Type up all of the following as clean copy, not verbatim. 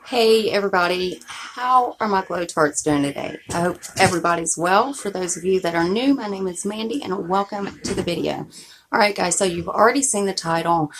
Hey everybody, how are my Glow Tarts doing today? I hope everybody's well. For those of you that are new, my name is Mandy and welcome to the video. Alright guys, so you've already seen the title.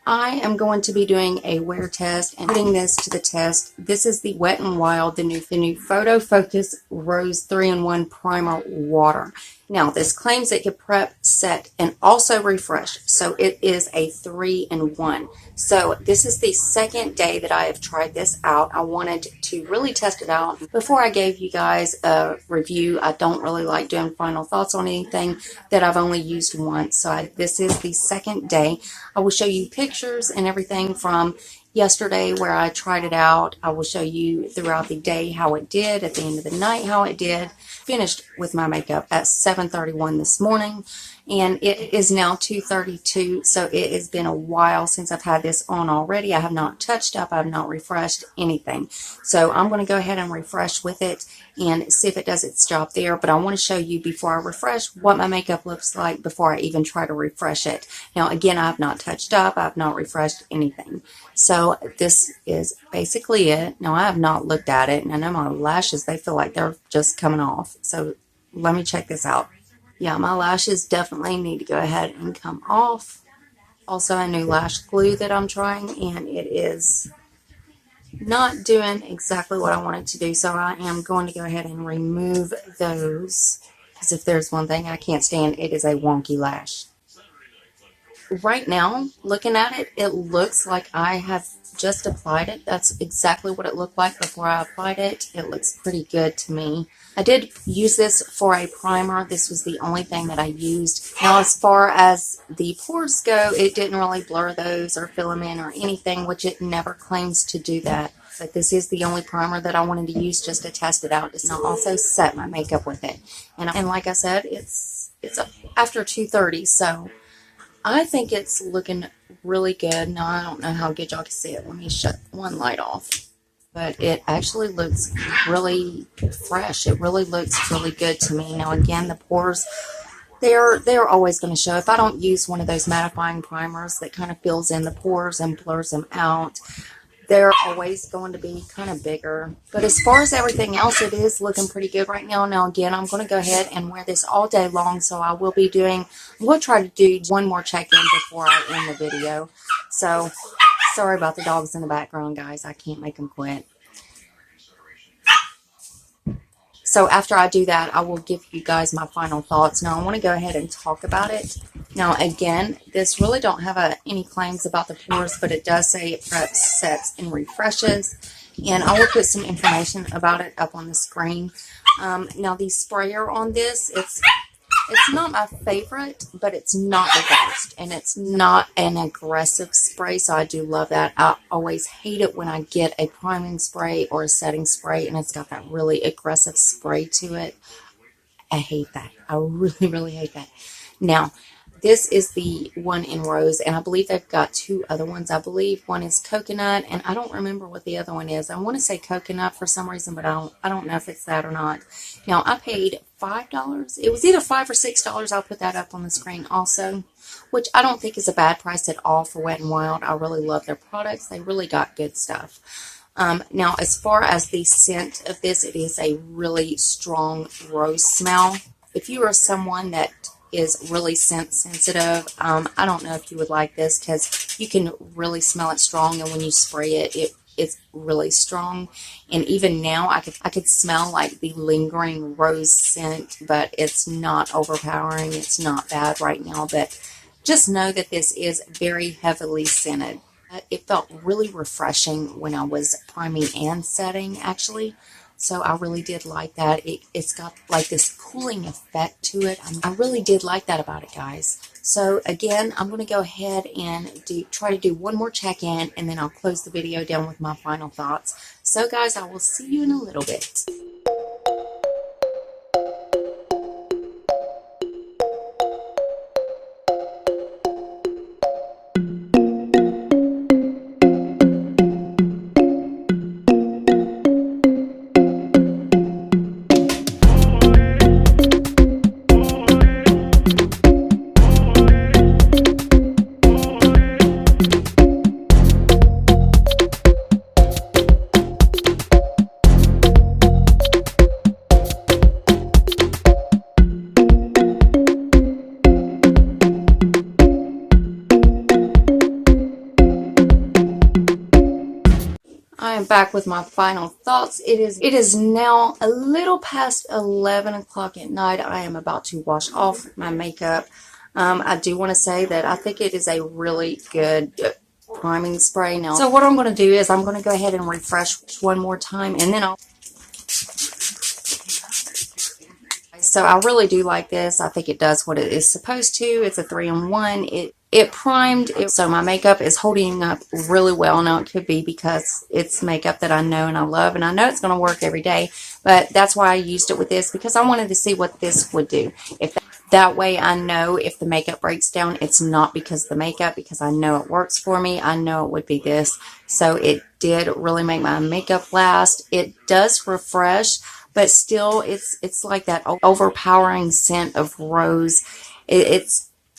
I am going to be doing a wear test and putting this to the test. This is the Wet n Wild, the new Photo Focus Rose 3-in-1 Primer Water. Now, this claims it can prep, set, and also refresh. So it is a 3-in-1. So this is the second day that I have tried this out. I wanted to really test it out before I gave you guys a review. I don't really like doing final thoughts on anything that I've only used once. So this is the second day. I will show you pictures and everything from yesterday where I tried it out. I will show you throughout the day how it did, at the end of the night how it did. Finished with my makeup at 7:31 this morning, and it is now 2:32, so it has been a while since I've had this on already. I have not touched up, I have not refreshed anything. So I'm going to go ahead and refresh with it and see if it does its job there. But I want to show you before I refresh what my makeup looks like before I even try to refresh it. Now again, I have not touched up, I have not refreshed anything. So this is basically it. Now I have not looked at it, and I know my lashes, they feel like they're just coming off. So let me check this out. Yeah, my lashes definitely need to go ahead and come off. Also a new lash glue that I'm trying, and it is not doing exactly what I want it to do. So I am going to go ahead and remove those, because if there's one thing I can't stand, it is a wonky lash. Right now, looking at it, it looks like I have just applied it. That's exactly what it looked like before I applied it. It looks pretty good to me. I did use this for a primer. This was the only thing that I used. Now, as far as the pores go, it didn't really blur those or fill them in or anything, which it never claims to do that. But this is the only primer that I wanted to use just to test it out. And I'll also set my makeup with it. And like I said, it's after 2:30, so I think it's looking really good. Now, I don't know how good y'all can see it. Let me shut one light off. But it actually looks really fresh. It really looks really good to me. Now, again, the pores, they're always going to show. If I don't use one of those mattifying primers that kind of fills in the pores and blurs them out, they're always going to be kind of bigger. But as far as everything else, it is looking pretty good right now. Now, again, I'm going to go ahead and wear this all day long. So I will be doing, we'll try to do one more check-in before I end the video. So, sorry about the dogs in the background, guys. I can't make them quit. So after I do that, I will give you guys my final thoughts. Now, I want to go ahead and talk about it. Now, again, this really don't have any claims about the pores, but it does say it preps, sets, and refreshes. And I will put some information about it up on the screen. Now, the sprayer on this, it's not my favorite, but it's not the worst. And it's not an aggressive spray, so I do love that. I always hate it when I get a priming spray or a setting spray, and it's got that really aggressive spray to it. I hate that. I really, really hate that. Now, this is the one in rose, and I believe they've got two other ones. I believe one is coconut, and I don't remember what the other one is. I want to say coconut for some reason, but I don't know if it's that or not. Now, I paid $5. It was either $5 or $6. I'll put that up on the screen also, which I don't think is a bad price at all for Wet n Wild. I really love their products. They really got good stuff. Now, as far as the scent of this, it is a really strong rose smell. If you are someone that is really scent sensitive, I don't know if you would like this, because you can really smell it strong, and when you spray it, it's really strong. And even now I could smell like the lingering rose scent, but it's not overpowering. It's not bad right now, but just know that this is very heavily scented. It felt really refreshing when I was priming and setting, actually. So I really did like that. It's got like this cooling effect to it. I really did like that about it, guys. So again, I'm going to go ahead and try to do one more check-in, and then I'll close the video down with my final thoughts. So guys, I will see you in a little bit. I am back with my final thoughts. It is now a little past 11 o'clock at night. I am about to wash off my makeup. I do want to say that I think it is a really good priming spray now. So what I'm going to do is I'm going to go ahead and refresh one more time, and then I'll... So I really do like this. I think it does what it is supposed to. It's a 3-in-1. It primed, so my makeup is holding up really well. Now, it could be because it's makeup that I know and I love, and I know it's going to work every day, but that's why I used it with this, because I wanted to see what this would do. If that way I know if the makeup breaks down, it's not because of the makeup, because I know it works for me. I know it would be this. So it did really make my makeup last. It does refresh, but still it's like that overpowering scent of rose.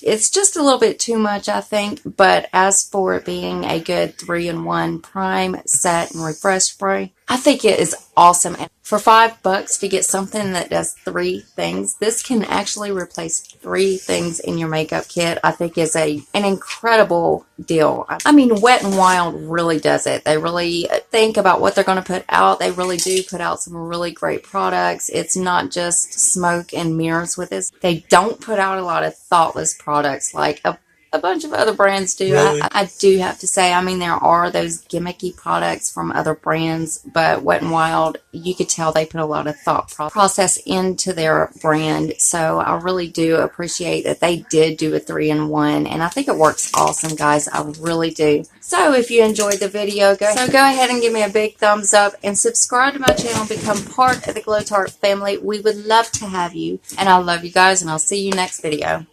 It's just a little bit too much, I think. But as for it being a good 3-in-1 prime, set, and refresh spray, I think it is awesome. And for $5 to get something that does 3 things, this can actually replace 3 things in your makeup kit. I think is an incredible deal. I mean, Wet n Wild really does it. They really think about what they're going to put out. They really do put out some really great products. It's not just smoke and mirrors with this. They don't put out a lot of thoughtless products like a bunch of other brands do. Really? I do have to say, I mean, there are those gimmicky products from other brands, but Wet n Wild, you could tell they put a lot of thought process into their brand. So I really do appreciate that they did do a 3-in-1, and I think it works awesome, guys. I really do. So if you enjoyed the video, go ahead and give me a big thumbs up and subscribe to my channel and become part of the Glow Tart family. We would love to have you, and I love you guys, and I'll see you next video.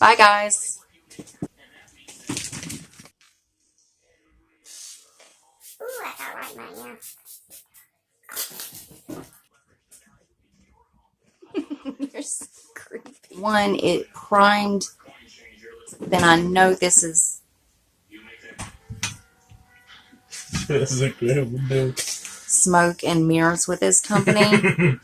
Bye, guys. Ooh, I got right in my ear. You're so creepy. One, it primed. Then I know this is... smoke and mirrors with this company.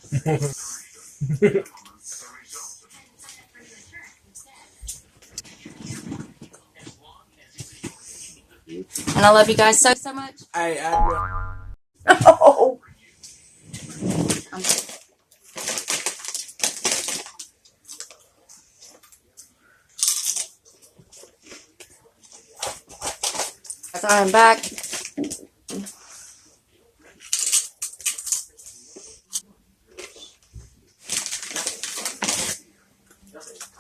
And I love you guys so much. Oh. I'm back.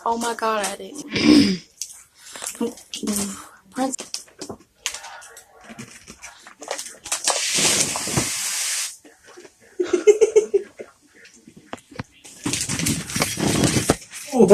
Oh my God, I didn't. Prince. Oh.